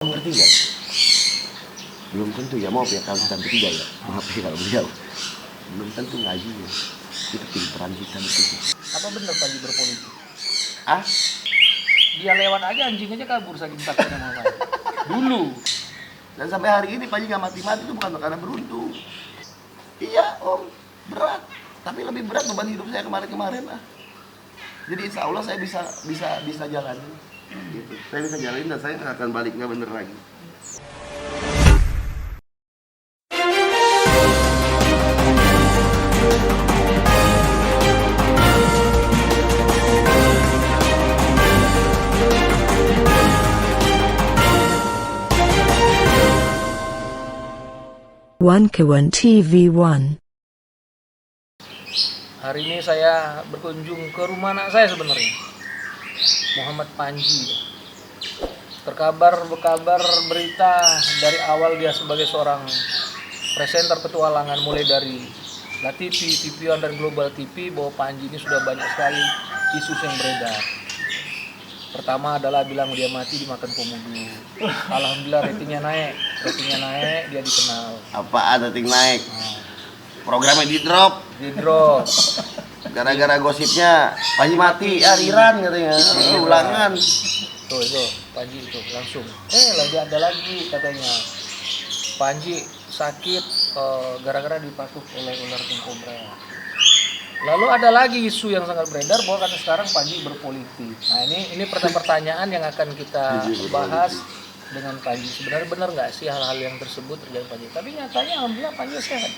ngerti nggak? Belum tentu ya, maaf ya kalau sampai tiga ya, maaf ya kalau beliau belum tentu ngaji ya. Itu pinteran kita itu. Apa benar Panji berpolitik? Ah, Dia lewat aja anjing aja kabur saking takutnya sama Panji. Dulu. dan sampai hari ini Panji nggak mati-mati itu bukan karena beruntung. Iya om, berat. Tapi lebih berat beban hidup saya kemarin-kemarin lah. Jadi insya Allah saya bisa jalanin. Gitu. Saya bisa jalanin dan saya nggak akan balik nggak bener lagi. One Kawan TV1. Hari ini saya berkunjung ke rumah anak saya sebenarnya, Muhammad Panji. Berkabar berita dari awal dia sebagai seorang presenter petualangan, mulai dari La TV, TV1 dan Global TV, bahwa Panji ini sudah banyak sekali isu yang beredar. Pertama adalah bilang dia mati dimakan komodo. Alhamdulillah ratingnya naik, dia dikenal. Apaan rating naik? Programnya di drop. Gara-gara gosipnya Panji mati, Riran katanya. Ulangan. Tuh itu Panji itu langsung. Lagi ada lagi katanya. Panji sakit gara-gara dipatuk oleh ular king cobra. Lalu ada lagi isu yang sangat beredar bahwa karena sekarang Panji berpolitik. Nah ini pertanyaan yang akan kita bahas dengan Panji. Sebenarnya benar nggak sih hal-hal yang tersebut terjadi Panji? Tapi nyatanya alhamdulillah Panji sehat.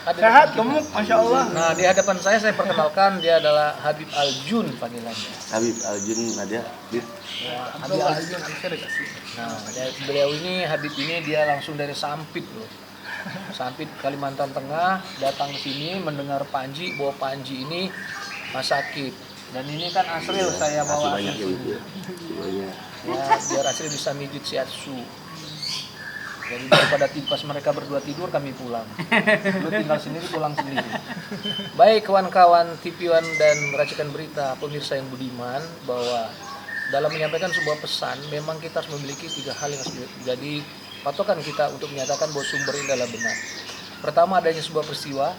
Sehat, gemuk, Masya Allah. Nah di hadapan saya perkenalkan dia adalah Habib Aljun panggilannya. Habib Aljun ada. Habib Aljun Nah beliau ini Habib ini dia langsung dari Sampit loh. Sampit Kalimantan Tengah, datang ke sini mendengar Panji bahwa Panji ini sakit. Dan ini kan Asril saya bawa. Banyak ya. Biar Asril bisa mijit si Atsu. Jadi daripada pas mereka berdua tidur kami pulang. Lu tinggal sendiri, pulang sendiri. Baik kawan-kawan TV1 dan racikan berita, pemirsa yang budiman, bahwa dalam menyampaikan sebuah pesan memang kita harus memiliki 3 hal yang harus jadi patokan kita untuk menyatakan bahwa sumber ini adalah benar. Pertama, adanya sebuah peristiwa,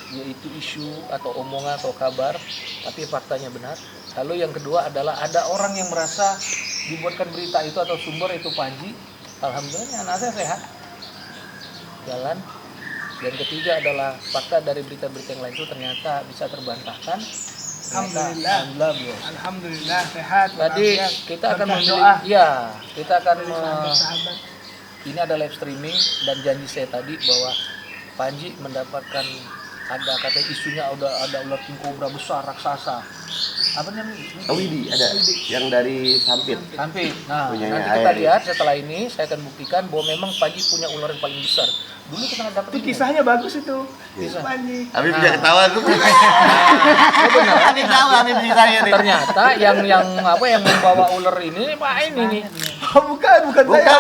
yaitu isu atau omongan atau kabar, tapi faktanya benar. Lalu yang kedua adalah ada orang yang merasa dibuatkan berita itu atau sumber itu Panji. Alhamdulillah anak saya sehat, jalan. Dan ketiga adalah fakta dari berita-berita yang lain itu ternyata bisa terbantahkan. Alhamdulillah sehat. Tadi kita akan ini ada live streaming dan janji saya tadi bahwa Panji mendapatkan ada kata isunya ada ular king cobra besar raksasa. Apa namanya? Widi ada yang dari Sampit. Nah, Punyanya nanti kita Air. lihat setelah ini saya akan buktikan bahwa memang Panji punya ular yang paling besar. Dulu kita nggak dapat Itu kisahnya bagus itu. Kisah. Panji. Habib bisa ketawa tuh. benar. Habib tahu Habib ceritanya nih. Ternyata yang membawa ular ini Pak ini nih. Oh, bukan saya.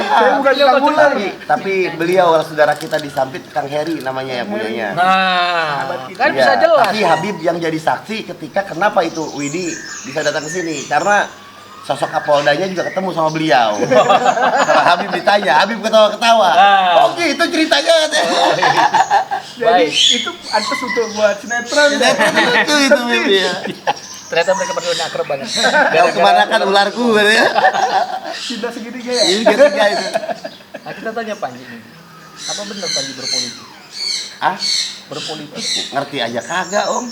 Saya bukan tukang ular. Tapi beliau saudara kita di Sampit, Kang Heri namanya yang punyanya. Nah, kan Iya, bisa jelas. Tapi Habib yang jadi saksi ketika kenapa itu Widi bisa datang ke sini karena sosok Kapoldanya juga ketemu sama beliau. Setelah Habib ditanya, Habib ketawa-ketawa. Oh gitu ceritanya. Jadi itu pantas untuk buat sinetron. Itu Habib ya. Ternyata mereka berdua ini akrab banget. Kau kemana kan ularku ya? Cinta segitiga ya. Ini ketiga itu. Nah, kita tanya Panji nih. Apa benar Panji berpolitik? Berpolitik. Ngerti aja kagak om.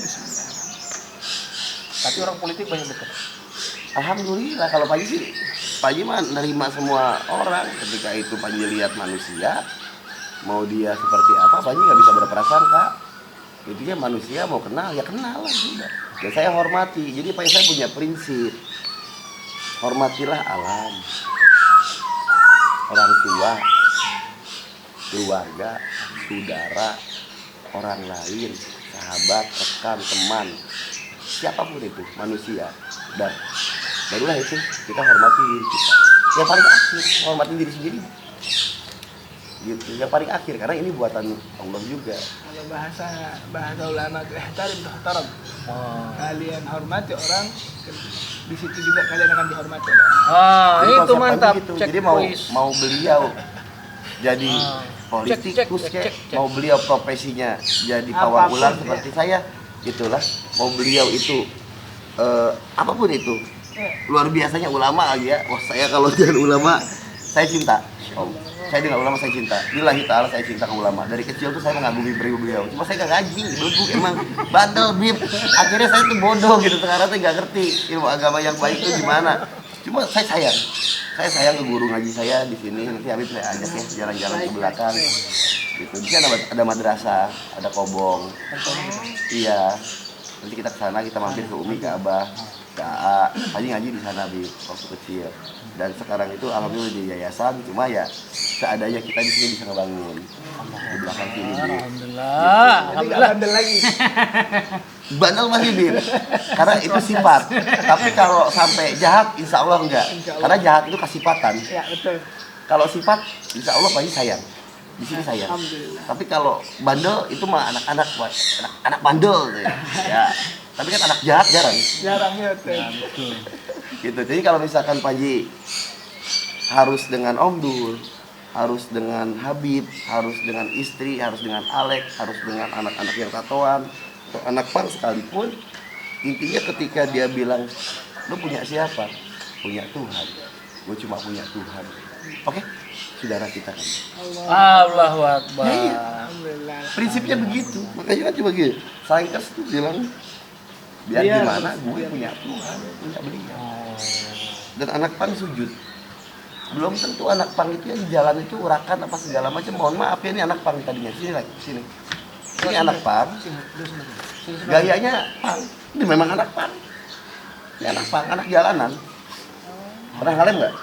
Tapi orang politik banyak betul. Alhamdulillah kalau Panji sih, Panji mah nerima semua orang. Ketika itu Panji lihat manusia, mau dia seperti apa, Panji nggak bisa berprasangka. Intinya manusia mau kenal, ya kenal lah sudah. Dan saya hormati, jadi saya punya prinsip. Hormatilah alam, orang tua, keluarga, saudara, orang lain, sahabat, rekan, teman, siapapun itu manusia. Dan barulah itu kita hormati diri kita. Yang paling akhir hormati diri sendiri. Gitu. Yang paling akhir karena ini buatan Allah juga. Kalau bahasa ulama ihtarim tahtaram. Kalian hormati orang di situ juga kalian akan dihormati. Jadi Itu konsep mantap. Panji gitu. Cek Jadi mau please. mau beliau jadi politikus cek, kayak, cek. mau beliau profesinya jadi Apapun, pawang ular ya. seperti saya, itulah. Mau beliau itu apapun itu, luar biasanya ulama lagi ya. Wah, saya kalau dengan ulama saya cinta. Om, saya dengan ulama saya cinta. Lillahi ta'ala saya cinta ke ulama. Dari kecil tuh saya mengagumi beliau. Cuma saya gak ngaji, belum emang bandel bib. Akhirnya saya tuh bodoh gitu, sekarang tuh gak ngerti ilmu agama yang baik itu gimana. Cuma saya sayang ke guru ngaji saya di sini. Nanti Habib saya ajak ya jalan-jalan ke belakang. Gitu. Di sini ada madrasah, ada kobong. Iya. Nanti kita ke sana, kita mampir ke Umi, ke Abah, ke AA. Paling ngaji di sana Bib waktu kecil. Dan sekarang itu alhamdulillah di yayasan, cuma ya seadanya kita di sini bisa ngebangun di belakang sini. Bib. Alhamdulillah. Jadi nggak bandel lagi. Bandel masih Bib, karena itu sifat. Tapi kalau sampai jahat, insya Allah enggak. Karena jahat itu kasifatan. Ya betul. Kalau sifat, insya Allah pasti sayang. Di sini sayang. Alhamdulillah. Tapi kalau bandel itu mah anak-anak anak bandel gitu ya. Ya. Tapi kan anak jahat jarang. Jarangnya betul. Gitu. Jadi kalau misalkan Panji harus dengan Om Dul, harus dengan Habib, harus dengan istri, harus dengan Alek, harus dengan anak-anak yang tatoan, atau anak pang sekalipun, intinya ketika dia bilang, lu punya siapa? Punya Tuhan. Gue cuma punya Tuhan. Oke? Saudara kita kan. Allahu Akbar. Alhamdulillah. Prinsipnya begitu. Makanya kan cuma gitu. Saingkes tuh bilang, biar Iya, gimana gue iya. punya Tuhan, punya beliau. Dan anak pang sujud. Belum tentu anak pang itu yang di jalan itu urakan apa segala macam. Mohon maaf ya, ini anak pang tadinya. Sini lagi, sini. Ini anak pang. Gayanya pang. Ini memang anak pang. Ini anak pang, anak jalanan. Pernah ngalem nggak?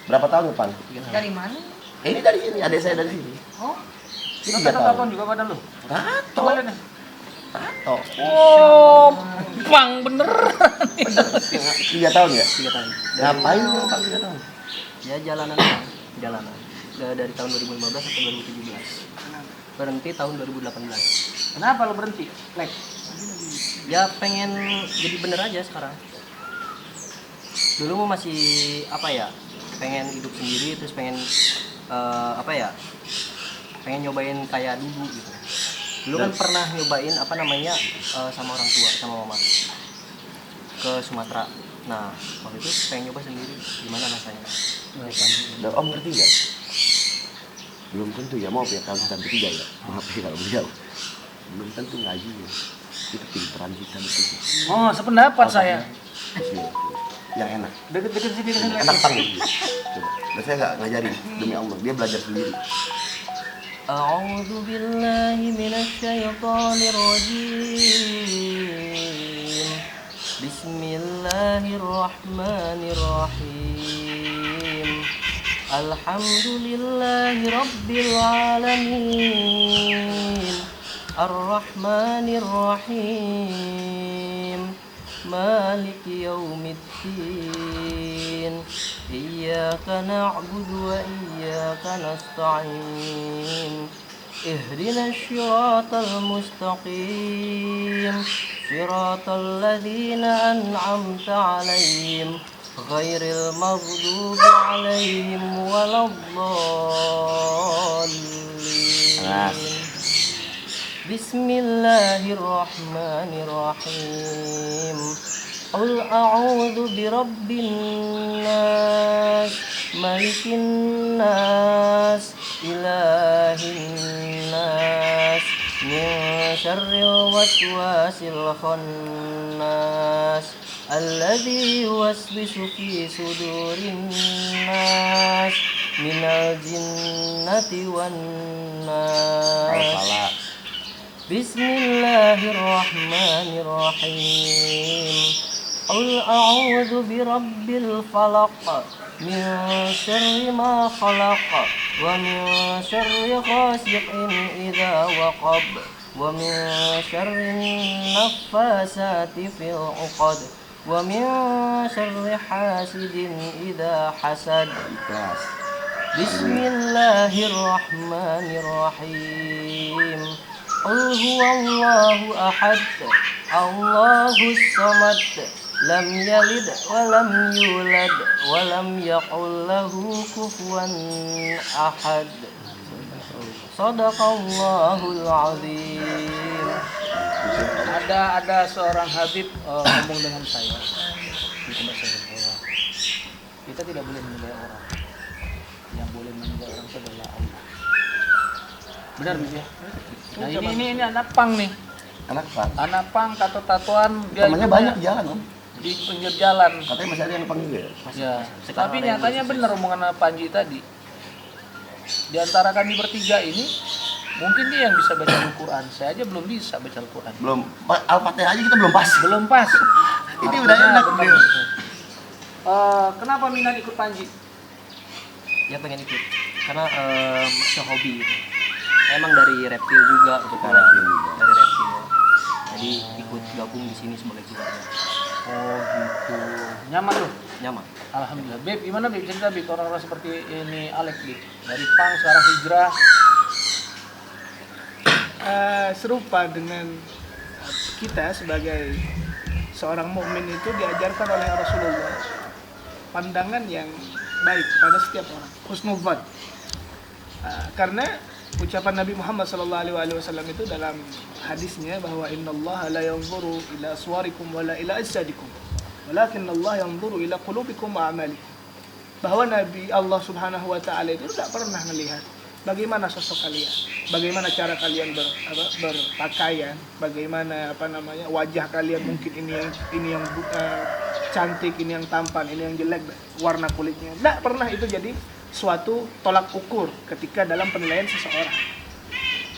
Berapa tahun pang? Dari mana? Ini dari sini, adik saya dari sini. Oh, Ini 3 tahun. juga badan lu? Tato. Tato. Oh, pang bener. 3 tahun ya? 3 tahun. Ngapain lu pang 3 tahun? Ya jalanan. Dari tahun 2015 sampai 2017. Berhenti tahun 2018. Kenapa lu berhenti? Lek. Ya pengen jadi bener aja sekarang. Dulu mau masih apa ya? Pengen hidup sendiri, terus pengen apa ya? Pengen nyobain kayak dulu gitu. Dulu kan pernah nyobain apa namanya sama orang tua, sama mama ke Sumatera. Nah waktu itu pengen nyoba sendiri, gimana rasanya? Dan Om ngerti nggak? Belum tentu ya, maaf ya kalau kita bertiga ya. Maaf ya kalau beliau. Belum tentu ngaji ya. Itu pinteran kita di situ. Oh, sependapat saya. Sini. Yang enak. Deket-deket sini dengan Enak banget. Coba. Dan saya nggak ngajarin demi Allah. Dia belajar sendiri. أعوذ بالله من الشيطان الرجيم بسم الله الرحمن الرحيم الحمد لله رب العالمين الرحمن الرحيم مالك يوم الدين إياك نعبد وإياك نستعين اهدنا الصراط المستقيم صراط الذين أنعمت عليهم غير المغضوب عليهم ولا الضالين بسم الله الرحمن الرحيم قل أعوذ برب الناس ملك الناس إله الناس من شر الوسواس الخناس الذي يوسوس في صدور الناس من الجنة والناس بسم الله الرحمن الرحيم قل أعوذ برب الفلق من شر ما خلق ومن شر غاسق إذا وقب ومن شر النفاسات في العقد ومن شر حاسد إذا حسد بسم الله الرحمن الرحيم قل هو الله أحد الله الصمد lam yalid wa lam yulad wa lam yaqul lahu kufuwan ahad. Shadaqallahul azim. Ada seorang Habib ngomong dengan saya. Itu bahasa Arab. Kita tidak boleh menilai orang. Yang boleh menilai orang itu adalah Allah. Benar ya? Nah ini anak pang nih. Anak Pak. Anak pang tato-tatuan dia Temannya juga banyak di jalan om. di pinggir jalan. Katanya masih ada yang panggil ya. Ya, tapi nyatanya benar omongan Panji tadi. Di antara kami bertiga ini, mungkin dia yang bisa baca Al-Quran. Saya aja belum bisa baca Al-Quran. Belum Al-Fatihah aja kita belum pas. Belum pas. Ini udah enak benar. nih. Kenapa minat ikut Panji? Ya pengen ikut karena sehobi gitu. Emang dari reptil juga kebetulan. Reptil juga. Dari reptil. Jadi ikut gabung di sini sebagai keluarga. Oh gitu. Nyaman loh. Nyaman. Alhamdulillah. Beb, gimana Beb? Cerita Beb, orang-orang seperti ini Alex Beb. Dari pang sekarang hijrah. Serupa dengan kita sebagai seorang mukmin itu diajarkan oleh Rasulullah pandangan yang baik pada setiap orang, husnuzan. Karena ucapan Nabi Muhammad SAW itu dalam hadisnya bahwa innallaha la yanzuru ila suwarikum wala ila ajsadikum walakinnallaha yanzuru ila qulubikum wa a'malikum. Bahwa Nabi Allah Subhanahu wa taala itu tidak pernah melihat bagaimana sosok kalian, bagaimana cara kalian berpakaian, bagaimana wajah kalian, mungkin ini yang cantik, ini yang tampan, ini yang jelek, warna kulitnya. Tidak pernah itu jadi suatu tolak ukur ketika dalam penilaian seseorang.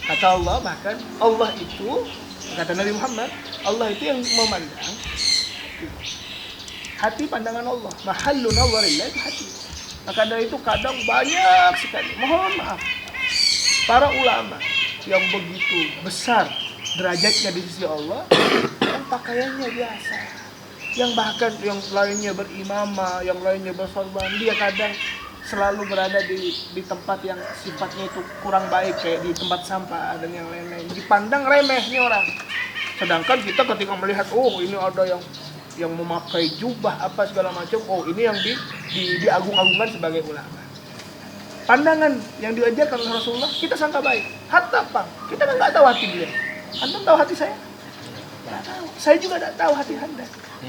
Kata Allah, bahkan Allah itu, kata Nabi Muhammad, Allah itu yang memandang hati, pandangan Allah. Mahallu nazarillah itu hati. Maka dari itu kadang banyak sekali, mohon maaf, para ulama yang begitu besar derajatnya di sisi Allah, yang pakaiannya biasa, yang bahkan yang lainnya berimamah, yang lainnya bersorban, dia kadang selalu berada di tempat yang sifatnya itu kurang baik, kayak di tempat sampah dan yang lain-lain. Dipandang remeh nih orang. Sedangkan kita ketika melihat, oh ini ada yang memakai jubah apa segala macam, oh ini yang diagung-agungkan sebagai ulama. Pandangan yang diajarkan oleh Rasulullah kita sangka baik. Hatta Pak, kita kan nggak tahu hati dia. Antum tahu hati saya? Nggak tahu. Saya juga nggak tahu hati Anda.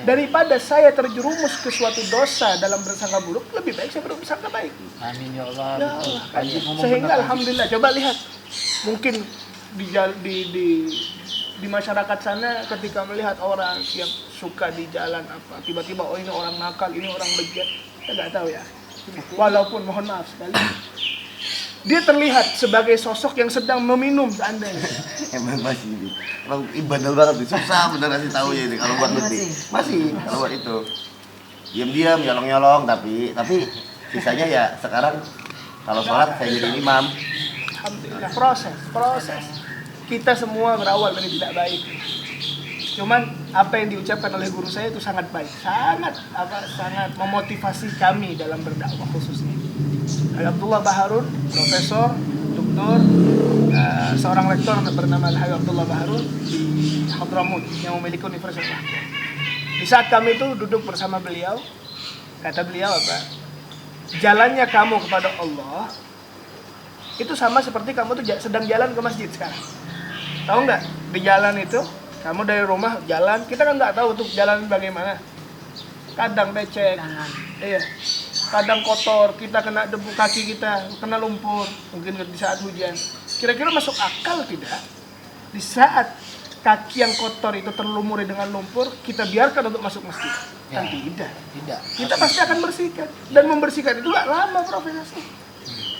Daripada saya terjerumus ke suatu dosa dalam bersangka buruk, lebih baik saya bersangka baik. Amin ya Allah. Ya Allah. Sehingga alhamdulillah, coba lihat, mungkin di masyarakat sana ketika melihat orang yang suka di jalan apa, tiba-tiba oh ini orang nakal, ini orang bejat, kita nggak tahu ya. Walaupun mohon maaf sekali, dia terlihat sebagai sosok yang sedang meminum seandainya. Emang bandel banget nih, susah bener ngasih tahu ya ini kalau buat ngerti. Masih kalau buat itu diam-diam, nyolong-nyolong, tapi sisanya ya sekarang kalau sholat saya jadi imam. Alhamdulillah, proses. Kita semua berawal dari tidak baik. Cuman apa yang diucapkan oleh guru saya itu sangat baik, sangat memotivasi kami dalam berdakwah khususnya. Abdullah Baharun, profesor, doktor, seorang rektor bernama Al-Habib Abdullah Baharun di Hadramut yang memiliki universitas. Di saat kami itu duduk bersama beliau, kata beliau apa? Jalannya kamu kepada Allah itu sama seperti kamu tuh sedang jalan ke masjid sekarang. Tahu nggak? Di jalan itu kamu dari rumah jalan, kita kan nggak tahu tuh jalan bagaimana. Kadang becek, iya. Kadang kotor, kita kena debu, kaki kita kena lumpur, mungkin di saat hujan. Kira-kira masuk akal tidak? Di saat kaki yang kotor itu terlumuri dengan lumpur, kita biarkan untuk masuk masjid? Kan tidak. Kita pasti akan bersihkan. Dan membersihkan itu nggak lama prosesnya.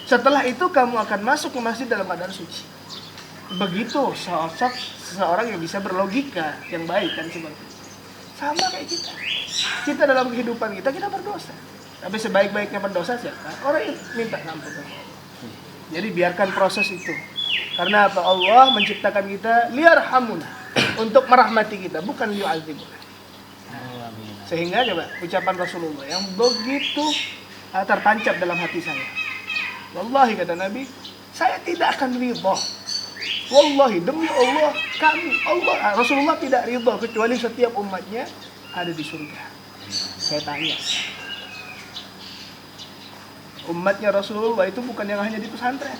Setelah itu kamu akan masuk ke masjid dalam keadaan suci. Begitu seseorang yang bisa berlogika yang baik kan seperti itu. Sama kayak kita dalam kehidupan kita berdosa, tapi sebaik-baiknya pendosa siapa? Orang yang minta ampun. Jadi biarkan proses itu, karena apa? Allah menciptakan kita liyarhamuna, untuk merahmati kita, bukan liyu'adzibuna. Sehingga coba ucapan Rasulullah yang begitu tertancap dalam hati saya. Wallahi kata Nabi, saya tidak akan ridha. Wallahi demi Allah, Rasulullah tidak ridha kecuali setiap umatnya ada di surga. Saya tanya, umatnya Rasulullah itu bukan yang hanya di pesantren.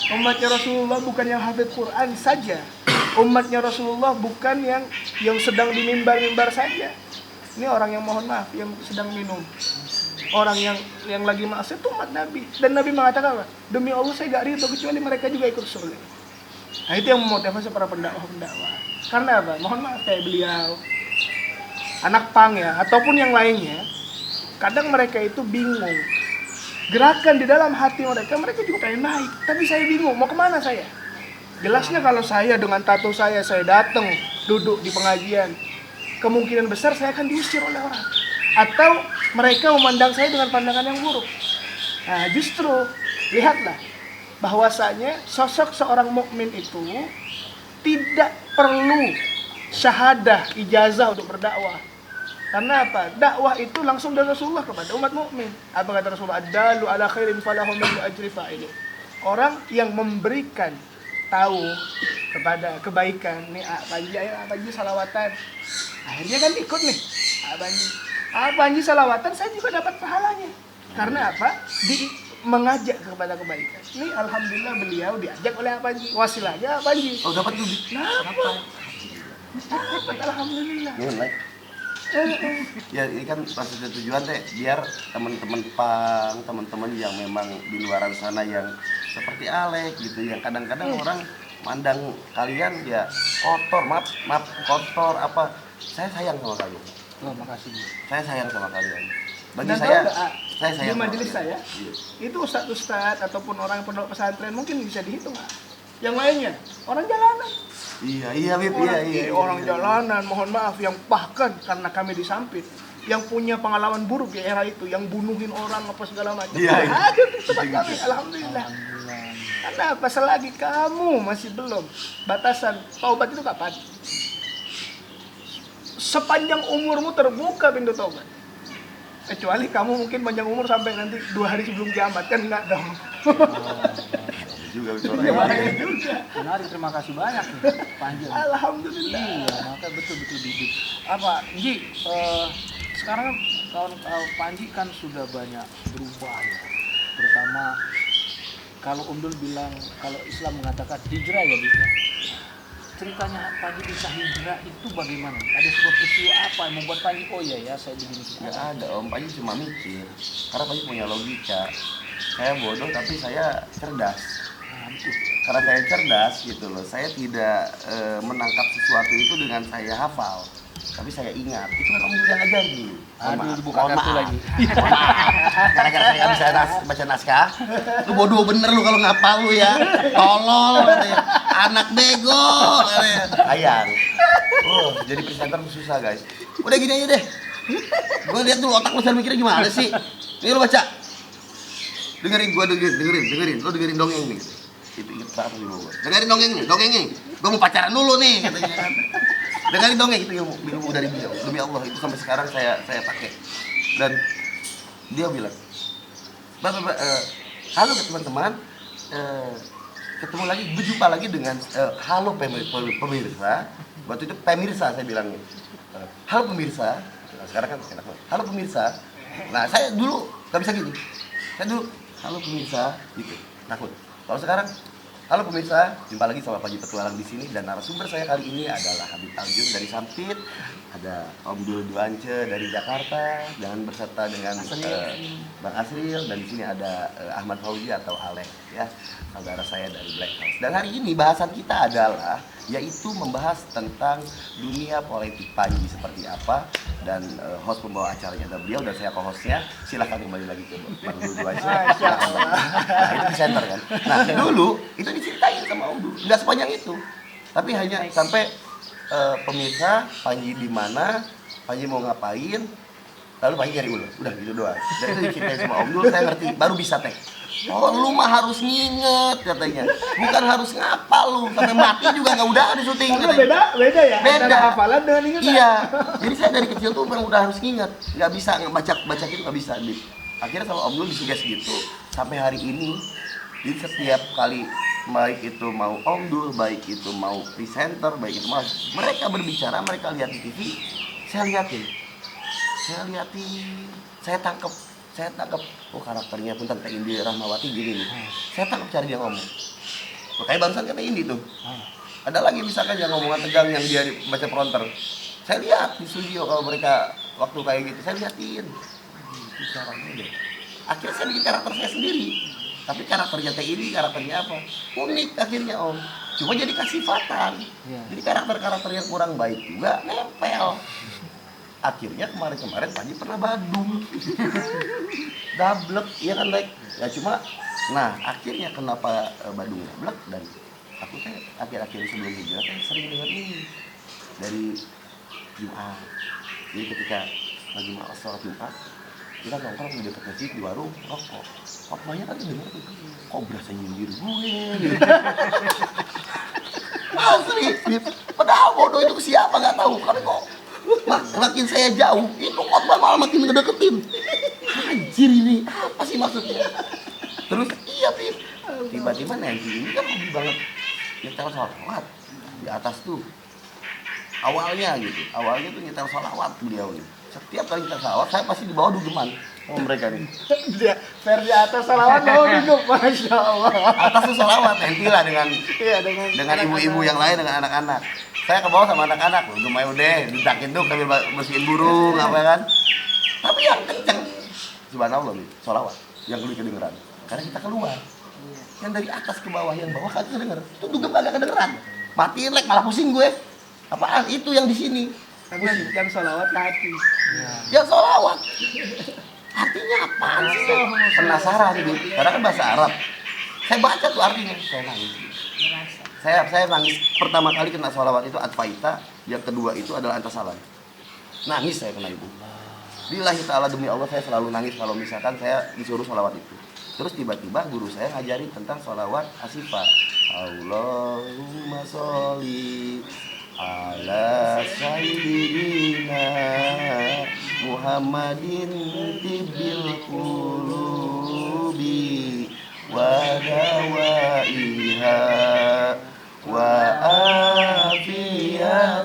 Umatnya Rasulullah bukan yang hafid Quran saja. Umatnya Rasulullah bukan yang sedang di mimbar-mimbar saja. Ini orang yang mohon maaf, yang sedang minum. Orang yang lagi maksiat itu umat Nabi. Dan Nabi mengatakan apa? Demi Allah saya gak ridho kecuali mereka juga ikut surga. Nah itu yang memotivasi para pendakwah. Karena apa? Mohon maaf kayak beliau, anak pang ya, ataupun yang lainnya. Kadang mereka itu bingung. Gerakan di dalam hati mereka juga pengen naik. Tapi saya bingung, mau kemana saya? Jelasnya kalau saya dengan tato saya datang, duduk di pengajian, kemungkinan besar saya akan diusir oleh orang. Atau mereka memandang saya dengan pandangan yang buruk. Nah justru, lihatlah, bahwasanya sosok seorang mukmin itu tidak perlu syahadah, ijazah untuk berdakwah. Karena apa? Dakwah itu langsung dari Rasulullah kepada umat mukmin. Apa kata Rasulullah? Ad-dalu ala khairin falahu min ajri fa'ili. Orang yang memberikan tahu kepada kebaikan. Nih, Panji salawatan. Akhirnya kan ikut nih. Panji salawatan, saya juga dapat pahalanya. Karena apa? Mengajak kepada kebaikan. Ini alhamdulillah beliau diajak oleh Panji. Wasilahnya Panji. Oh dapat tuh. Kenapa? Dapat alhamdulillah. Ya ini kan maksudnya tujuan teh biar teman-teman pang, teman-teman yang memang di luaran sana yang seperti Alek gitu, yang kadang-kadang orang mandang kalian ya kotor, maaf kotor apa. Saya sayang sama kalian. Oh, makasih. Saya sayang sama kalian. Bagi Dan saya di sayang sama majelis kalian. saya, Iya. itu ustadz ataupun orang pondok pesantren mungkin bisa dihitung nggak? Yang lainnya orang jalanan. Iya, Bib, iya. Orang jalanan, mohon maaf, yang bahkan karena kami disampit, yang punya pengalaman buruk di era itu, yang bunuhin orang apa segala macam. Iya. Ada di tempat kami, alhamdulillah. Karena apa? Selagi kamu masih belum batasan taubat itu kapan? Sepanjang umurmu terbuka pintu taubat. Kecuali kamu mungkin panjang umur sampai nanti 2 hari sebelum kiamat, kan enggak dong. Juga Menarik, terima kasih banyak nih, Panji. Alhamdulillah. Iya, maka betul-betul didik. Apa, Ji? Sekarang kawan Panji kan sudah banyak berubah ya. Terutama kalau Undul bilang, kalau Islam mengatakan hijrah ya, Ji. Ceritanya Panji bisa hijrah itu bagaimana? Ada sebuah peristiwa apa yang membuat Panji, oh ya saya begini. Nggak ada Om, Panji cuma mikir. Karena Panji punya logika. Saya bodoh tapi saya cerdas. Karena saya cerdas gitu loh, saya tidak menangkap sesuatu itu dengan saya hafal, tapi saya ingat. Itu kan Om Dul yang ajar dulu. Aduh, dibuka kartu lagi. Mohon maaf. Gara-gara saya nggak bisa baca naskah. Lu bodoh bener lu kalau ngapal lu ya. Tolol, katanya. Anak bego, katanya. Sayang. Oh, jadi presenter susah guys. Udah gini aja deh. Gue lihat dulu otak lu sekarang mikirnya gimana sih. Nih lu baca. Dengerin, lu dengerin dongeng nih. Itu inget banget sama gue. Dengerin dongengnya. Gue mau pacaran dulu nih, katanya kan. Dengerin dongeng itu ilmu dari beliau. Demi Allah itu sampai sekarang saya pakai. Dan dia bilang, halo ke teman-teman, ketemu lagi, berjumpa lagi dengan halo pemirsa. Waktu itu pemirsa saya bilangnya. Halo pemirsa. Nah, sekarang kan enak banget. Halo pemirsa. Nah saya dulu nggak bisa gini. Saya dulu halo pemirsa gitu, takut. Kalau sekarang, halo pemirsa, jumpa lagi sama Panji Petualang di sini dan narasumber saya kali ini adalah Habib Aljun dari Sampit, ada Om Dul Duance dari Jakarta, dan berserta dengan Bang Asril, dan di sini ada Ahmad Fauzi atau Alek, ya, saudara saya dari Black House. Dan hari ini bahasan kita adalah yaitu membahas tentang dunia politik Panji seperti apa, dan host pembawa acaranya ada beliau dan saya co-hostnya. Silahkan kembali lagi ke Bang Dul Duance. Nah itu di center kan. Nah dulu itu diceritain sama Om Dul, nggak sepanjang itu, tapi hanya sampai pemirsa Panji di mana, Panji mau ngapain, lalu Panji nyari udah gitu doang. Dan itu diceritain sama Om Dul, saya ngerti, baru bisa teh. Oh lu mah harus nginget katanya, bukan harus ngapal lu, sampai mati juga nggak udah di syuting. Karena beda ya, beda hafalan dengan ingatan. Iya, jadi saya dari kecil tuh memang udah harus nginget, nggak bisa baca itu nggak bisa. Akhirnya sama Om Dul disuges gitu sampai hari ini. Jadi setiap kali baik itu mau Om Dul, baik itu mau presenter, baik itu mau mereka berbicara, mereka lihat di TV, saya lihatin saya liatin, saya tangkep, oh karakternya Punten Teh Indi Rahmawati gini nih. Saya tangkep cara dia ngomong. Makanya barusan kata Indi tuh. Ada lagi misalkan yang ngomongan tegang yang dia baca prompter. Saya lihat di studio kalau mereka waktu kayak gitu, saya liatin. Itu caranya deh. Akhirnya saya bikin karakter saya sendiri. Tapi karakternya Teh Indi, karakternya apa? Unik akhirnya Om. Cuma jadi kasifatan. Jadi karakter-karakter yang kurang baik juga nempel. Akhirnya kemarin Panji pernah Badung. Dablek, iya kan like. Ya cuma, nah akhirnya kenapa Badung dablek dan aku kan akhir-akhir sebelum hijrah kan sering dengar ini dari Jumat. Jadi ketika lagi malas sholat Jumat, kita nongkrong di dekat masjid di warung rokok. Khotbahnya kan dengar tuh, kok berasa nyindir gue gitu. Serius, padahal bodoh itu siapa nggak tahu karena kok makin saya jauh itu khotbah malah makin ngedeketin. Anjir ini apa sih maksudnya? Terus iya Pip, tiba-tiba nanti ini kan hobi banget nyetel sholawat di atas tuh. Awalnya tuh nyetel sholawat beliau nih. Setiap kali nyetel sholawat saya pasti di bawah dugeman sama mereka nih. Dia versi atas salawat mau duduk, masya Allah. Atas tuh sholawat nanti lah dengan ibu-ibu yang lain dengan anak-anak. Saya ke bawah sama anak-anak, gemai udah ditakin tuh sambil bersihin burung apa kan. Tapi yang kenceng, subhanallah nih, sholawat yang lebih kedengeran. Karena kita keluar, yang dari atas ke bawah, yang bawah kan kedenger. Itu juga agak kedengeran. Matiin like malah pusing gue. Apaan itu yang di sini? Yang salawat ke hati. Yang sholawat. Artinya apaan sih? Penasaran gitu. Karena kan bahasa Arab. Saya baca tuh artinya, saya nangis. Saya nangis pertama kali kena sholawat itu atfaita, yang kedua itu adalah antasalam. Nangis saya kena itu. Lillahi ta'ala demi Allah saya selalu nangis kalau misalkan saya disuruh sholawat itu. Terus tiba-tiba guru saya ngajarin tentang sholawat asifah. Allahumma sholli ala sayyidina Muhammadin tibbil qulubi wa dawaiha wa afiyatil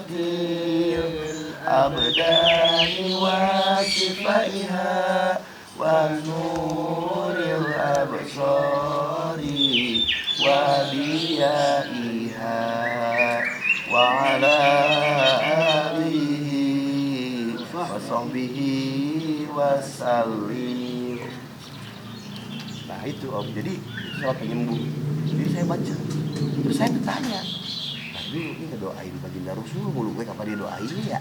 abdani wa shifaiha wa nuril absari wa diyaiha wa ala alihi wa sahbihi wa sallim. Nah itu Om, jadi sholat penyembuh. Jadi saya baca, terus saya bertanya, tapi ini ngedoain baginda Rasul mulu, gue kapan dia doain ya?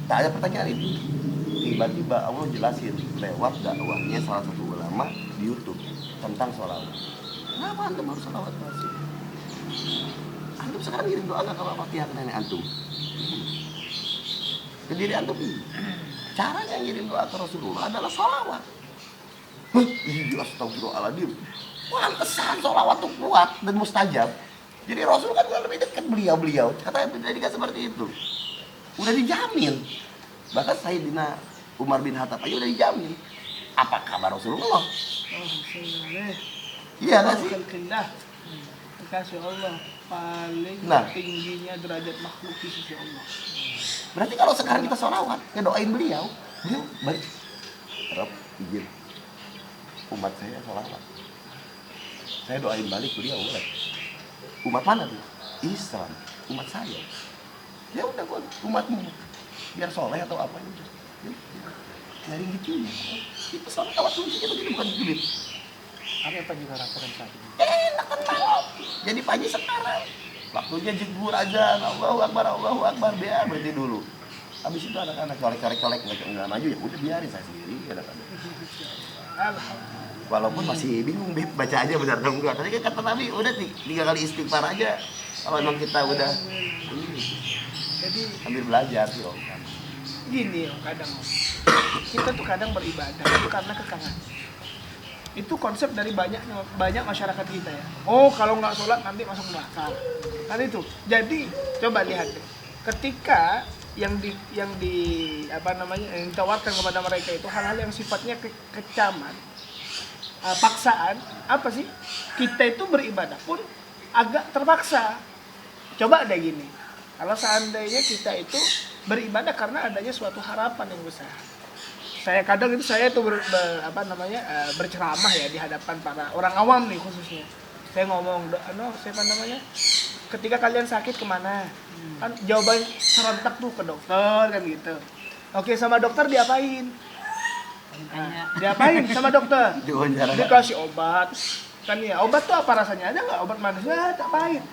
Tak ada pertanyaan itu. Tiba-tiba Allah jelasin lewat dakwahnya salah satu ulama di YouTube tentang sholawat. Kenapa antum harus sholawat Rasul? Antum sekarang ngirim doa nggak kalau Fatihah ke nenek antum? Ke diri antum ini. Caranya ngirim doa ke Rasulullah adalah sholawat. Iya, astagfirullahaladzim. Pantesan sholawat tuh kuat dan mustajab. Jadi Rasul kan lebih dekat beliau. Katanya pendidikan seperti itu. Udah dijamin. Bahkan Sayyidina Umar bin Khattab aja udah dijamin. Apa kabar Rasulullah? Iya nggak sih? Kasih Allah paling tingginya derajat makhluk di sisi Allah. Berarti kalau sekarang kita sholawat, ngedoain beliau baik. Rob, izin umat saya sholawat. Saya doain balik beliau boleh. Umat mana tuh? Islam, umat saya. Ya udah gua umatmu. Biar soleh atau apa itu. Dari gitu ya. Itu sholawat fungsinya begitu bukan duit. Apa yang Panji karakterin saat ini? Enak kenal. Jadi Panji sekarang waktunya jegur aja, Allahu Akbar, biar berhenti dulu. Habis itu anak-anak colek-colek nggak maju ya udah biarin saya sendiri kadang-kadang. Walaupun masih bingung baca aja benar atau enggak. Tadi kan kata Nabi udah 3 kali istighfar aja. Kalau memang kita udah Jadi sambil belajar sih Om. gini kadang kita tuh kadang beribadah itu karena kekangan. Itu konsep dari banyak masyarakat kita ya. Oh kalau nggak sholat nanti masuk neraka. Kan itu. Jadi coba lihat deh. Ketika yang ditawarkan kepada mereka itu hal-hal yang sifatnya kecaman, paksaan, apa sih? Kita itu beribadah pun agak terpaksa. Coba deh gini. Kalau seandainya kita itu beribadah karena adanya suatu harapan yang besar. saya tuh berceramah ya di hadapan para orang awam nih khususnya. Saya ngomong, siapa namanya? Ketika kalian sakit kemana? Kan jawaban serentak tuh ke dokter kan gitu. Oke, sama dokter diapain? Diapain sama dokter? Dikasih obat. Kan ya, obat tuh apa rasanya? Ada nggak obat manusia? Tak pahit.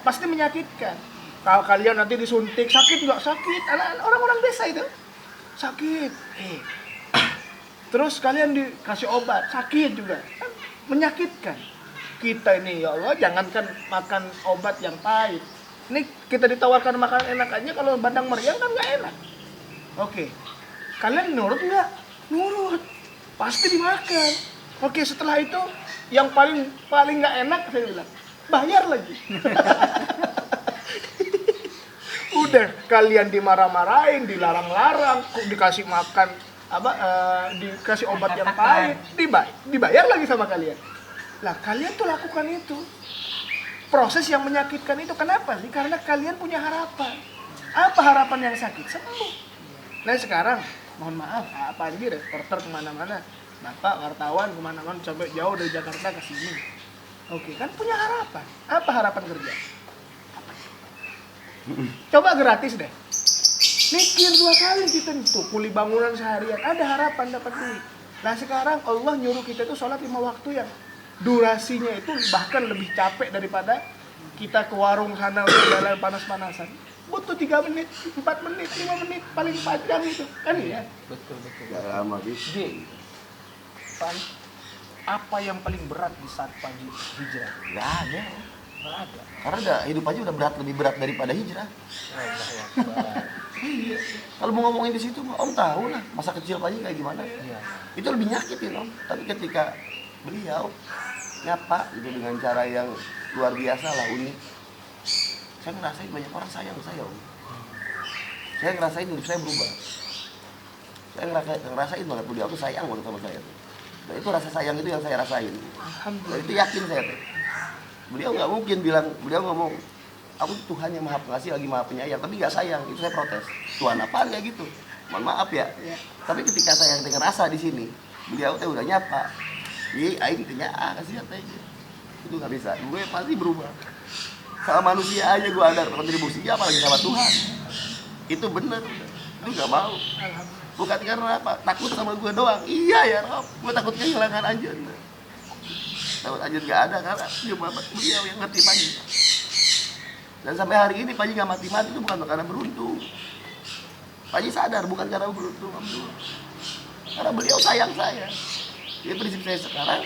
Pasti menyakitkan. Kalau kalian nanti disuntik, sakit nggak sakit? Orang-orang desa itu sakit. Terus kalian dikasih obat, sakit juga. Kan menyakitkan. Kita ini ya Allah, jangankan makan obat yang pahit. Ini kita ditawarkan makan enak aja, kalau bandang meriang kan nggak enak. Oke, kalian nurut nggak? Nurut, pasti dimakan. Oke, setelah itu yang paling nggak enak saya bilang, bayar lagi. Udah kalian dimarah-marahin, dilarang-larang, dikasih makan dikasih obat yang pahit, dibayar lagi sama kalian. Lah kalian tuh lakukan itu. Proses yang menyakitkan itu kenapa sih? Karena kalian punya harapan. Apa harapan yang sakit? Sembuh. Nah sekarang, mohon maaf, apa aja reporter kemana-mana, bapak wartawan kemana-mana sampai jauh dari Jakarta ke sini. Oke, kan punya harapan. Apa harapan kerja? Coba gratis deh. Mikir 2 kali kita tuh kuli bangunan seharian, ada harapan dapat duit. Nah sekarang Allah nyuruh kita tuh sholat 5 waktu yang durasinya itu bahkan lebih capek daripada kita ke warung sana untuk jalan panas-panasan. Butuh 3 menit, 4 menit, 5 menit paling panjang itu kan ya? Betul. Gak lama gitu. Apa yang paling berat di saat Panji hijrah? Gak ada. Nggak ada. Karena hidup aja udah lebih berat daripada hijrah. Iya. Kalau mau ngomongin di situ, Om tahu lah masa kecil Panji kayak gimana. Iya. Itu lebih nyakitin Om. Tapi ketika beliau nyapa gitu dengan cara yang luar biasa lah, unik. Saya ngerasain banyak orang sayang saya Om. Saya ngerasain hidup saya berubah. Saya ngerasain banget beliau tuh sayang banget sama saya. Dan itu rasa sayang itu yang saya rasain. Dan itu yakin saya tuh. Beliau nggak mungkin bilang, beliau ngomong, aku Tuhan yang maha pengasih lagi maha penyayang, tapi nggak sayang. Itu saya protes. Tuhan apaan kayak gitu? Mohon maaf ya. Tapi ketika saya ngerasa di sini, beliau tuh udah nyapa. Iya, aing tanya kasih apa aja. Itu nggak bisa. Gue pasti berubah. Sama manusia aja gue ada kontribusinya, apalagi sama Tuhan. Itu bener. Itu nggak mau. Bukan karena apa? Takut sama gue doang. Iya ya Rob, gue takut kehilangan Anjen. Takut Anjen nggak ada karena cuma beliau yang ngerti Panji. Dan sampai hari ini Panji nggak mati-mati itu bukan karena beruntung. Panji sadar bukan karena beruntung, karena beliau sayang saya. Jadi prinsip saya sekarang,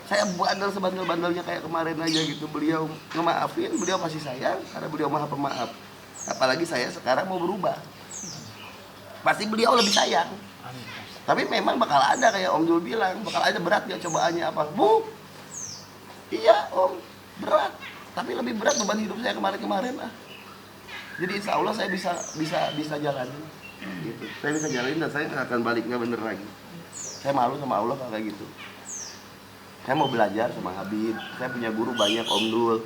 saya bandel sebandel-bandelnya kayak kemarin aja gitu. Beliau ngemaafin, beliau masih sayang karena beliau maha pemaaf. Apalagi saya sekarang mau berubah. Pasti beliau lebih sayang. Tapi memang bakal ada kayak Om Jul bilang, bakal ada berat ya cobaannya apa. Bu, iya Om, berat. Tapi lebih berat beban hidup saya kemarin-kemarin lah. Jadi insya Allah saya bisa jalanin. Gitu. Saya bisa jalanin dan saya nggak akan balik nggak bener lagi. Saya malu sama Allah kayak gitu. Saya mau belajar sama Habib. Saya punya guru banyak Om Dul.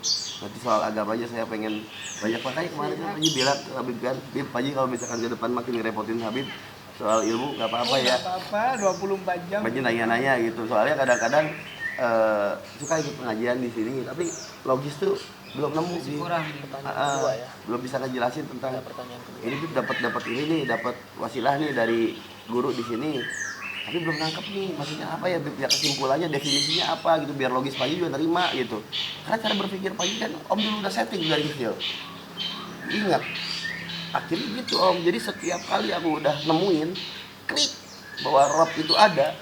Nanti soal agama aja saya pengen banyak. Makanya kemarin kan Panji bilang ke Habib kan, Habib Panji kalau misalkan ke depan makin ngerepotin Habib soal ilmu nggak apa-apa ya. Nggak apa-apa, 24 jam. Panji nanya-nanya gitu. Soalnya kadang-kadang suka ikut pengajian di sini, tapi logis tuh belum nemu sih. Belum bisa ngejelasin tentang ini tuh dapat ini nih, dapat wasilah nih dari guru di sini. Tapi belum nangkep nih, maksudnya apa ya, biar kesimpulannya, definisinya apa gitu, biar logis Panji juga nerima gitu. Karena cara berpikir Panji kan Om dulu udah setting dari kecil. Ingat, akhirnya gitu Om, jadi setiap kali aku udah nemuin, klik bahwa Rob itu ada,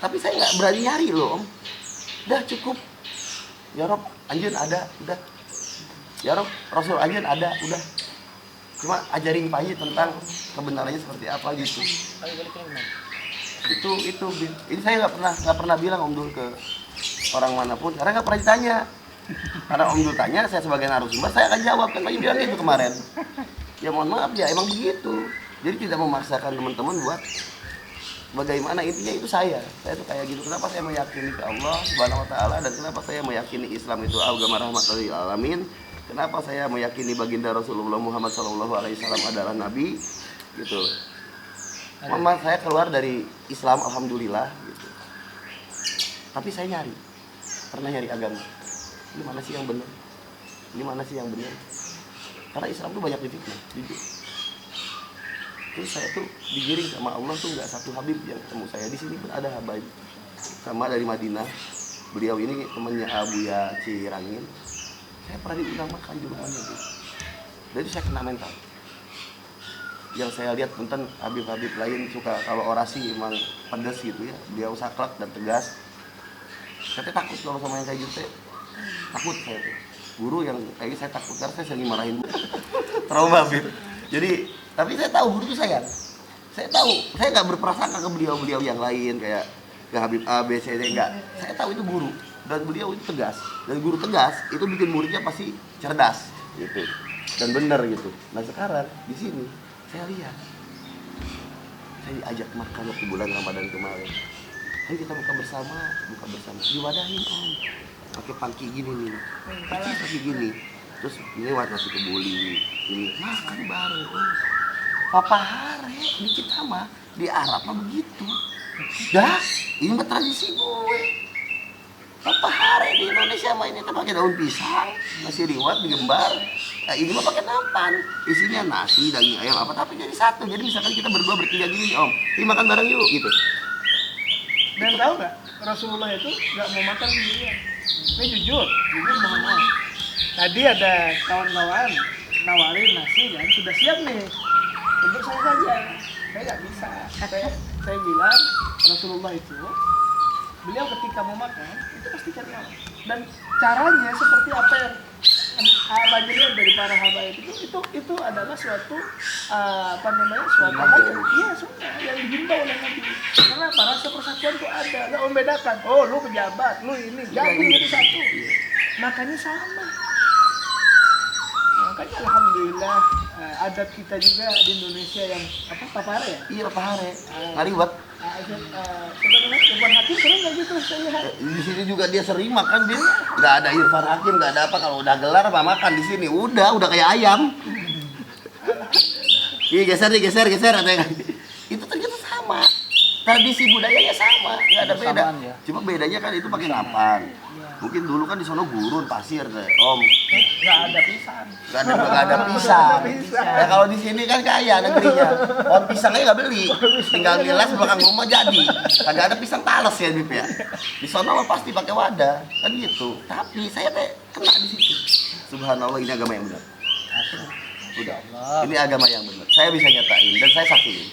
tapi saya nggak berani nyari loh Om. Udah cukup, ya Rob, Anjen ada, udah. Ya Rob, Rasul Anjen ada, udah. Cuma ajarin Panji tentang kebenarannya seperti apa gitu. Itu ini saya nggak pernah bilang Om Dul ke orang manapun karena nggak pernah ditanya. Karena Om Dul tanya, saya sebagai narasumber saya akan jawab, kan Panji bilang gitu kemarin. Ya mohon maaf ya, emang begitu. Jadi tidak memaksakan teman-teman buat bagaimana, intinya itu saya tuh kayak gitu. Kenapa saya meyakini ke Allah Subhanahu Wa Taala, dan kenapa saya meyakini Islam itu agama rahmatan lil alamin. Kenapa saya meyakini baginda Rasulullah Muhammad SAW adalah Nabi gitu. Mama saya keluar dari Islam alhamdulillah gitu. Tapi saya pernah nyari agama. Ini mana sih yang benar? Ini mana sih yang benar? Karena Islam tuh banyak difitnah, jujur. Terus saya tuh digiring sama Allah tuh nggak satu Habib yang ketemu saya di sini pun ada Habib sama dari Madinah. Beliau ini temannya Abuya Cirangin. Saya pernah diundang makan di rumahnya tuh. Jadi saya kena mental. Yang saya lihat punten Habib-Habib lain suka kalau orasi emang pedas gitu ya. Beliau saklek dan tegas. Saya takut kalau sama yang kayak gitu. Takut saya tuh. Guru yang kayak saya takut karena saya sering marahin guru. Trauma Habib. Jadi tapi saya tahu guru itu sayang. Saya tahu, saya nggak berprasangka ke beliau-beliau yang lain kayak ke Habib A, B, C, D, enggak. Saya tahu itu guru dan beliau itu tegas. Dan guru tegas itu bikin muridnya pasti cerdas gitu. Dan benar gitu. Nah sekarang di sini saya lihat, saya diajak makan waktu bulan Ramadan kemarin. Ayo kita buka bersama, diwadahin om, pakai panci gini nih, pakai gini, terus ini warna nasi kebuli, ini makan bareng. Papa Hare di kita mah di Arab mah begitu. Dah, ini mah tradisi gue. Papa Hare di Indonesia mah ini tuh pakai daun pisang, nasi riwat digembar. Nah, ini mah pakai nampan, isinya nasi, daging ayam apa tapi jadi satu. Jadi misalkan kita berdua bertiga gini om, ini makan bareng yuk gitu. Dan tahu nggak, Rasulullah itu nggak mau makan sendirian. Ini jujur mohon maaf. Tadi ada kawan-kawan nawarin nasi dan sudah siap nih untuk saya saja. Saya nggak bisa. Saya bilang Rasulullah itu beliau ketika mau makan itu pasti cari Allah. Dan caranya seperti apa yang lihat dari para habaib itu adalah suatu suatu hal yang sunnah yang dihimbau oleh Nabi. Karena rasa persatuan itu ada, nggak membedakan. Oh, lu pejabat, lu ini, gabung jadi satu. Makanya sama. Makanya alhamdulillah adat kita juga di Indonesia yang papare ya? Iya papare, ngariwat. Coba namanya Irfan Hakim sering nggak gitu saya lihat. Di sini juga dia sering makan dia, nggak ada Irfan Hakim, nggak ada apa kalau udah gelar apa makan di sini, udah kayak ayam. Iya geser ada yang itu ternyata sama, tradisi budayanya sama, nggak ada beda. Ya. Cuma bedanya kan itu pakai nampan. Mungkin dulu kan di sono gurun pasir deh, om. Nggak ada pisang. Nggak ada pisang. Ya kalau di sini kan kaya negerinya. Pohon pisangnya nggak beli, tinggal ngilas belakang rumah jadi. Kagak ada pisang tales ya Bib ya. Di sono mah pasti pakai wadah, kan gitu. Tapi saya kena di situ. Subhanallah ini agama yang benar. Udah, ini agama yang benar. Saya bisa nyatain dan saya saksiin.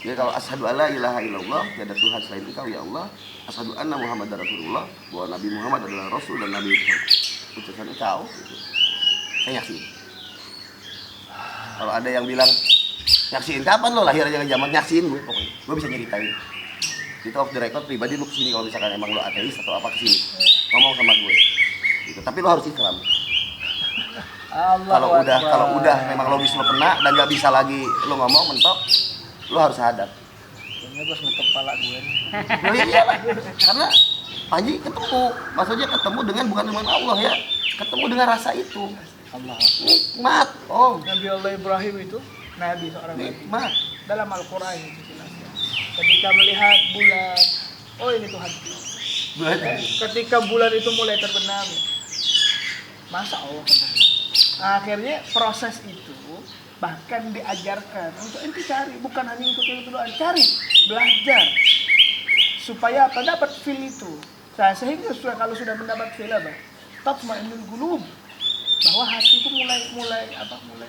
Jadi kalau asyhadu alla ilaha illallah, tiada Tuhan selain Engkau ya Allah, asyhadu anna Muhammadar Rasulullah, bahwa Nabi Muhammad adalah Rasul dan Nabi utusan Engkau, gitu. Saya nyaksiin. Kalau ada yang bilang nyaksiin kapan lo lahir aja zaman, nyaksiin gue pokoknya. Gue bisa nyeritain. Itu off the record pribadi lu kesini kalau misalkan emang lo ateis atau apa kesini, ngomong sama gue. Gitu. Tapi lo harus Islam. Kalau udah memang logis lo kena dan nggak bisa lagi lo ngomong mentok, lo harus hadap. Kayaknya gue ngetok kepala gue nih. Nah, iyalah. Karena Panji ketemu, maksudnya ketemu dengan bukan dengan Allah ya, ketemu dengan rasa itu. Allah. Nikmat, om. Nabi Allah Ibrahim itu seorang nabi. Nikmat. Dalam Al-Quran itu jelasnya. Ketika melihat bulan, oh ini Tuhan. Ketika bulan itu mulai terbenam, masa Allah kenal. Akhirnya proses itu bahkan diajarkan untuk ente cari, bukan hanya untuk itu doang, cari, belajar supaya apa dapat feel itu. Nah, sehingga kalau sudah mendapat feel apa? Tatma'innul qulub, bahwa hati itu mulai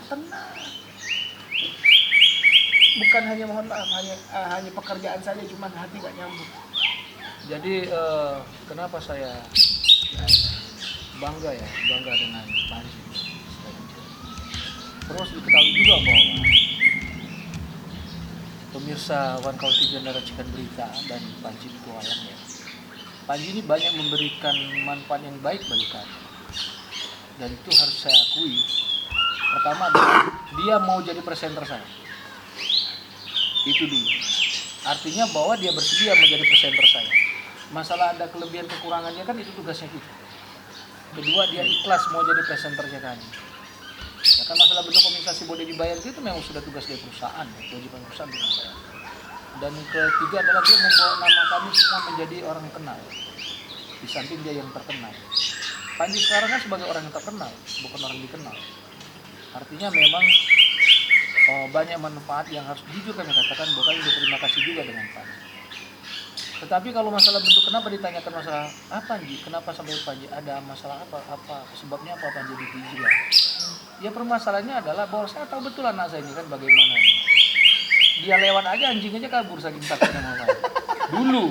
tenang. Bukan hanya mohon maaf hanya pekerjaan saja, cuma hati gak nyambung. Jadi kenapa saya bangga dengan Panji. Terus diketahui juga bahwa pemirsa One Call TV menaracikan berita dan Panji Petualang ya. Panji ini banyak memberikan manfaat yang baik bagi kami. Dan itu harus saya akui. Pertama adalah dia mau jadi presenter saya. Itu dulu. Artinya bahwa dia bersedia menjadi presenter saya. Masalah ada kelebihan kekurangannya kan itu tugasnya kita. Kedua, dia ikhlas mau jadi presenternya kami. Ya kan masalah bentuk kompensasi boleh dibayar itu memang sudah tugas dari perusahaan, ya, kewajiban perusahaan dengan saya. Dan ketiga adalah dia membawa nama kami semua menjadi orang kenal. Di samping dia yang terkenal. Panji sekarang kan sebagai orang yang terkenal, bukan orang dikenal. Artinya memang banyak manfaat yang harus jujur kami katakan bahwa kami berterima kasih juga dengan Panji. Tetapi kalau masalah bentuk, kenapa ditanyakan masalah apa Panji? Kenapa sampai Panji ada masalah apa? Sebabnya apa Panji dihijrah? Ya permasalahannya adalah bahwa saya tahu betul anak saya ini kan bagaimana ini. Dia lewat aja anjing aja kabur saking takutnya sama saya. Dulu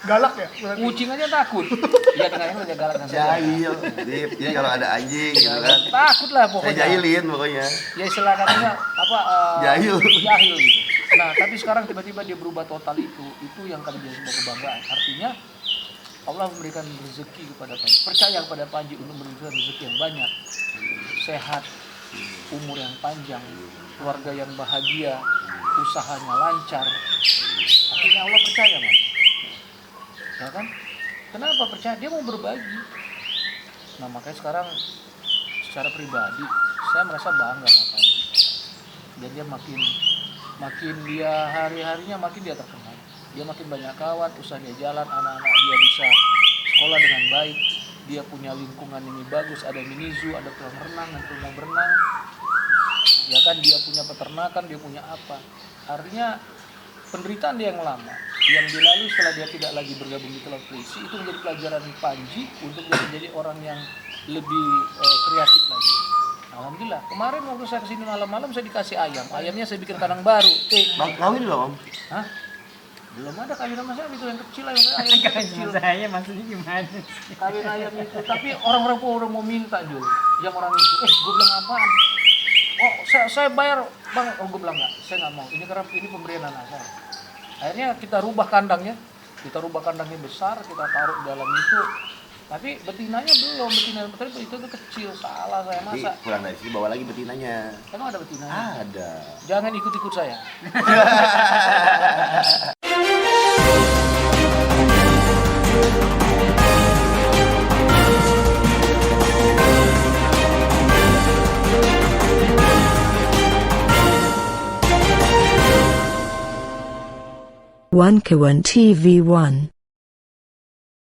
Galak ya? Berarti. kucing aja takut. Iya dengarnya udah galak dengan saya. Jahil, Dip. Jadi kalau ada anjing gitu kan. Takut lah Saya pokoknya. jahilin pokoknya. Ya istilah katanya apa? Jahil. Jahil gitu. Nah tapi sekarang tiba-tiba dia berubah total itu yang kami jadi sebuah kebanggaan. Artinya Allah memberikan rezeki kepada Panji. Percaya kepada Panji untuk memberikan rezeki yang banyak, sehat, umur yang panjang, keluarga yang bahagia, usahanya lancar. Artinya Allah percaya Mas. Ya kan? Kenapa percaya? Dia mau berbagi. Nah makanya sekarang secara pribadi saya merasa bangga sama Panji. Dan dia makin dia hari-harinya makin dia terkenal. Dia makin banyak kawan, usaha dia jalan, anak-anak dia bisa sekolah dengan baik. Dia punya lingkungan ini bagus, ada minizu, ada kolam renang, ada rumah berenang. Ya kan dia punya peternakan, dia punya apa. Artinya penderitaan dia yang lama yang dilalui setelah dia tidak lagi bergabung di televisi itu menjadi pelajaran Panji untuk menjadi orang yang lebih kreatif lagi. Alhamdulillah kemarin waktu saya kesini malam-malam saya dikasih ayamnya saya bikin kandang baru. Bang kawin belum Om? Hah? Belum ada kawin sama saya itu yang kecil ayam kecil. Saya maksudnya gimana? Kawin ayam itu tapi orang-orang pun udah mau minta Jul. Yang orang itu, gue bilang apaan? Oh saya bayar bang, gue bilang enggak, saya nggak mau. Ini karena ini pemberian anak saya. Akhirnya kita rubah kandangnya besar, kita taruh dalam itu. Tapi betinanya belum, betina itu kecil, salah saya Nanti masa. pulang dari sini bawa lagi betinanya. Emang ada betinanya? Ada. Jangan ikut-ikut saya. One Kawan TV 1